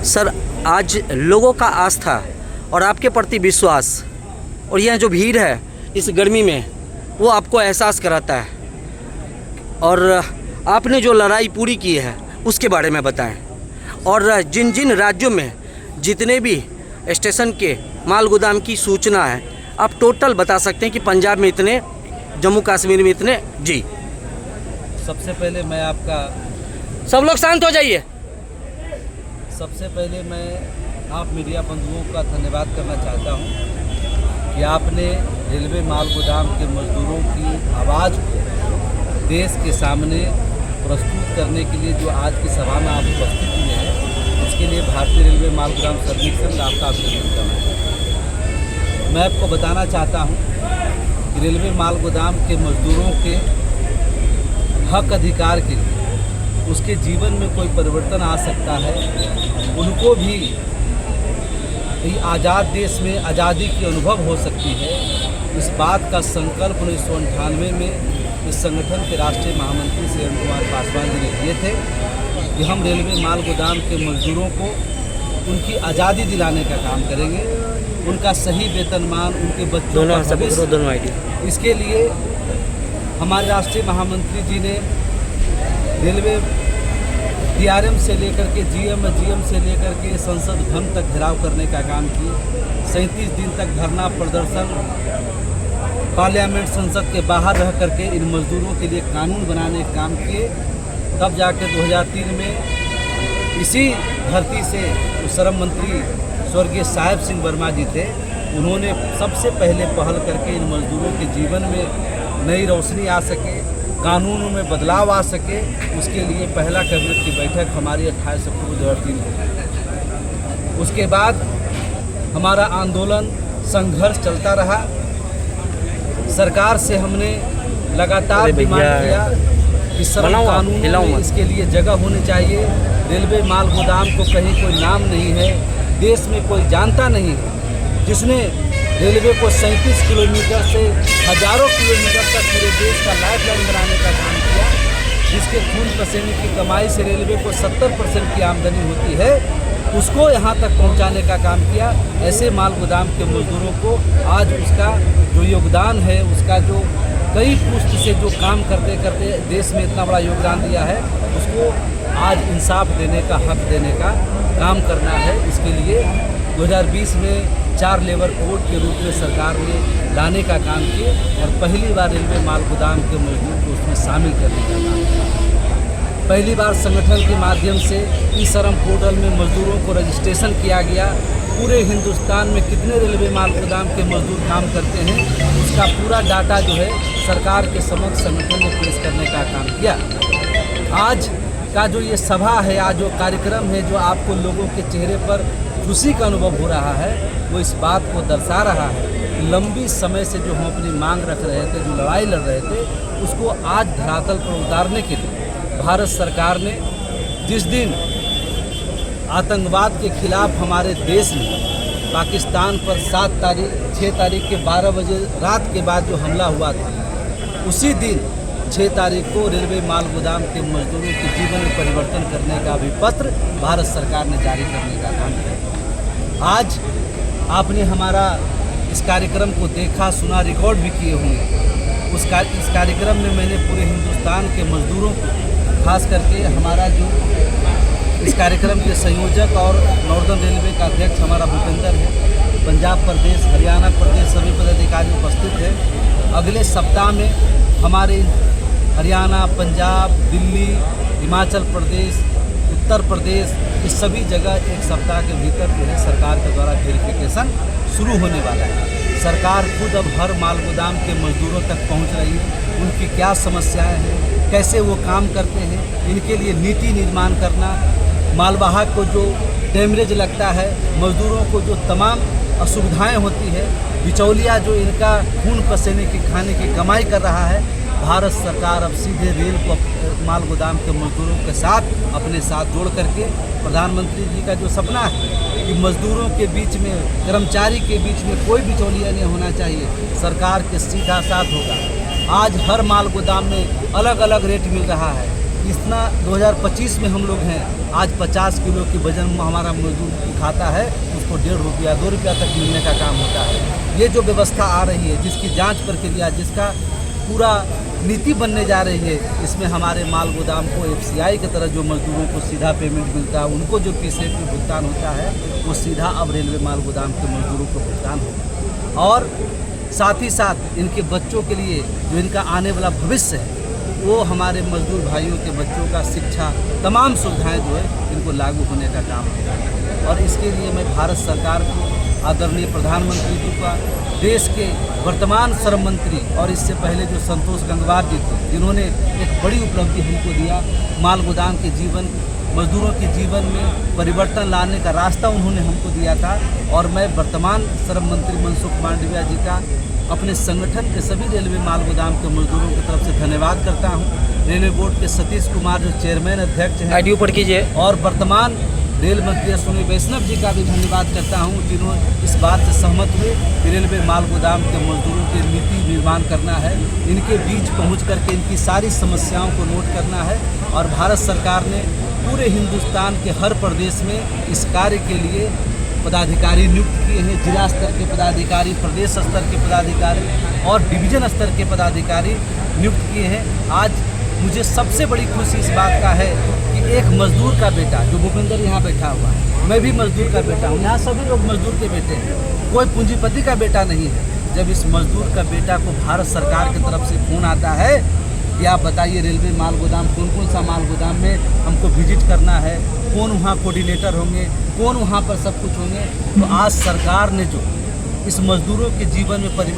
Sir, आज लोगों का आस्था और आपके प्रति विश्वास और यह जो भीड़ है इस गर्मी में, वो आपको एहसास कराता है। और आपने जो लड़ाई पूरी की है उसके बारे में बताएं। और जिन जिन राज्यों में जितने भी स्टेशन के माल गोदाम की सूचना है, आप टोटल बता सकते हैं कि पंजाब में इतने, जम्मू कश्मीर में इतने। जी, सबसे पहले मैं आपका सब लोग शांत हो जाइए। सबसे पहले मैं आप मीडिया बंधुओं का धन्यवाद करना चाहता हूं कि आपने रेलवे माल गोदाम के मजदूरों की आवाज़ को देश के सामने प्रस्तुत करने के लिए जो आज की सभा में आप उपस्थित हुए हैं, उसके लिए भारतीय रेलवे माल गोदाम श्रमिक संघ आपका अभिनंदन करना चाहता हूँ। मैं आपको बताना चाहता हूँ कि रेलवे माल गोदाम के मजदूरों के हक अधिकार के लिए उसके जीवन में कोई परिवर्तन आ सकता है, उनको भी आज़ाद देश में आज़ादी की अनुभव हो सकती है। इस बात का संकल्प 1998 में इस संगठन के राष्ट्रीय महामंत्री श्री अरुण कुमार पासवान जी ने लिए थे कि हम रेलवे माल गोदाम के मजदूरों को उनकी आज़ादी दिलाने का काम करेंगे, उनका सही वेतनमान, उनके बच्चों का भविष्य। इसके लिए हमारे राष्ट्रीय महामंत्री जी ने रेलवे डीआरएम से लेकर के जीएम से लेकर के संसद भवन तक घेराव करने का काम किए। 37 दिन तक धरना प्रदर्शन, पार्लियामेंट संसद के बाहर रह करके इन मजदूरों के लिए कानून बनाने का काम किए। तब जाके 2003 में इसी धरती से श्रम मंत्री स्वर्गीय साहिब सिंह वर्मा जी थे, उन्होंने सबसे पहले पहल करके इन मजदूरों के जीवन में नई रोशनी आ सके, कानूनों में बदलाव आ सके, उसके लिए पहला कैबिनेट की बैठक हमारी 28 अक्टूबर 2003 को। उसके बाद हमारा आंदोलन संघर्ष चलता रहा। सरकार से हमने लगातार डिमांड किया कि श्रम कानून में इसके लिए जगह होनी चाहिए। रेलवे माल गोदाम को कहीं कोई नाम नहीं है, देश में कोई जानता नहीं है, जिसने रेलवे को 37 किलोमीटर से हजारों किलोमीटर तक पूरे देश का लाइफ लाइन बनाने का काम किया, जिसके खून पसीने की कमाई से रेलवे को 70% की आमदनी होती है, उसको यहाँ तक पहुँचाने का काम किया। ऐसे माल गोदाम के मजदूरों को आज उसका जो योगदान है, उसका जो कई पुष्ट से जो काम करते करते देश में इतना बड़ा योगदान दिया है, उसको आज इंसाफ देने का, हक देने का काम करना है। इसके लिए 2020 में 4 लेबर कोड के रूप में सरकार ने लाने का काम किया और पहली बार रेलवे माल गोदाम के मजदूर को उसमें शामिल करने का काम किया। पहली बार संगठन के माध्यम से ई श्रम पोर्टल में मजदूरों को रजिस्ट्रेशन किया गया। पूरे हिंदुस्तान में कितने रेलवे माल गोदाम के मजदूर काम करते हैं, उसका पूरा डाटा जो है सरकार के समक्ष संगठन ने पेश करने का काम किया। आज का जो ये सभा है, आज जो कार्यक्रम है, जो आपको लोगों के चेहरे पर खुशी का अनुभव हो रहा है, वो इस बात को दर्शा रहा है कि लंबी समय से जो हम अपनी मांग रख रहे थे, जो लड़ाई लड़ रहे थे, उसको आज धरातल पर उतारने के लिए भारत सरकार ने जिस दिन आतंकवाद के खिलाफ हमारे देश में पाकिस्तान पर 6 तारीख के 12 बजे रात के बाद जो हमला हुआ था, उसी दिन 6 तारीख को रेलवे माल गोदाम के मजदूरों के जीवन में परिवर्तन करने का भी पत्र भारत सरकार ने जारी करने का काम किया। आज आपने हमारा इस कार्यक्रम को देखा, सुना, रिकॉर्ड भी किए होंगे। इस कार्यक्रम में मैंने पूरे हिंदुस्तान के मजदूरों को, खास करके हमारा जो इस कार्यक्रम के संयोजक और नॉर्दर्न रेलवे का अध्यक्ष हमारा भूपेंद्र है, पंजाब प्रदेश, हरियाणा प्रदेश सभी पदाधिकारी उपस्थित हैं। अगले सप्ताह में हमारे हरियाणा, पंजाब, दिल्ली, हिमाचल प्रदेश, उत्तर प्रदेश, इस सभी जगह एक सप्ताह के भीतर जो है सरकार के द्वारा वेरिफिकेशन शुरू होने वाला है। सरकार खुद अब हर माल गोदाम के मजदूरों तक पहुंच रही है, उनकी क्या समस्याएं हैं, कैसे वो काम करते हैं, इनके लिए नीति निर्माण करना, मालवाहक को जो डैमरेज लगता है, मजदूरों को जो तमाम असुविधाएं होती है, बिचौलिया जो इनका खून पसीने की खाने की कमाई कर रहा है, भारत सरकार अब सीधे रेल को माल गोदाम के मजदूरों के साथ अपने साथ जोड़ करके, प्रधानमंत्री जी का जो सपना है कि मजदूरों के बीच में, कर्मचारी के बीच में कोई बिचौलिया नहीं होना चाहिए, सरकार के सीधा साथ होगा। आज हर माल गोदाम में अलग अलग रेट मिल रहा है। इतना 2025 में हम लोग हैं, आज 50 किलो की वजन हमारा मजदूर उठाता है, उसको 1.5 रुपया 2 रुपया तक मिलने का काम होता है। ये जो व्यवस्था आ रही है, जिसकी जांच प्रक्रिया, जिसका पूरा नीति बनने जा रही है, इसमें हमारे माल गोदाम को FCI की तरह जो मजदूरों को सीधा पेमेंट मिलता है, उनको जो PCF में भुगतान होता है, वो सीधा अब रेलवे माल गोदाम के मजदूरों को भुगतान होगा। और साथ ही साथ इनके बच्चों के लिए जो इनका आने वाला भविष्य है, वो हमारे मजदूर भाइयों के बच्चों का शिक्षा, तमाम सुविधाएं जो है इनको लागू होने का काम होगा। और इसके लिए मैं भारत सरकार को, आदरणीय प्रधानमंत्री जी का, देश के वर्तमान श्रम मंत्री और इससे पहले जो संतोष गंगवार जी थे, जिन्होंने एक बड़ी उपलब्धि हमको दिया, माल गोदाम के जीवन, मजदूरों के जीवन में परिवर्तन लाने का रास्ता उन्होंने हमको दिया था। और मैं वर्तमान श्रम मंत्री मनसुख मांडविया जी का अपने संगठन के सभी रेलवे माल गोदाम के मजदूरों की तरफ से धन्यवाद करता हूं। रेलवे बोर्ड के सतीश कुमार जो चेयरमैन अध्यक्ष हैं, आईडी ऊपर कीजिए, और वर्तमान रेल मंत्री अश्विनी वैष्णव जी का भी धन्यवाद करता हूं, जिन्होंने इस बात से सहमत हुए कि रेलवे माल गोदाम के मजदूरों की नीति निर्माण करना है, इनके बीच पहुंच करके इनकी सारी समस्याओं को नोट करना है। और भारत सरकार ने पूरे हिंदुस्तान के हर प्रदेश में इस कार्य के लिए पदाधिकारी नियुक्त किए हैं। जिला स्तर के पदाधिकारी, प्रदेश स्तर के पदाधिकारी और डिवीजन स्तर के पदाधिकारी नियुक्त किए हैं। आज मुझे सबसे बड़ी खुशी इस बात का है कि एक मजदूर का बेटा, जो भूपेंद्र यहाँ बैठा हुआ है, मैं भी मजदूर का बेटा हूँ, यहाँ सभी लोग मजदूर के बेटे हैं, कोई पूंजीपति का बेटा नहीं है। जब इस मजदूर का बेटा को भारत सरकार की तरफ से फोन आता है कि आप बताइए रेलवे माल गोदाम, कौन कौन सा माल गोदाम में हमको विजिट करना है, कौन वहाँ कोऑर्डिनेटर होंगे, कौन वहाँ पर सब कुछ होंगे, तो आज सरकार ने जो इस मजदूरों के जीवन में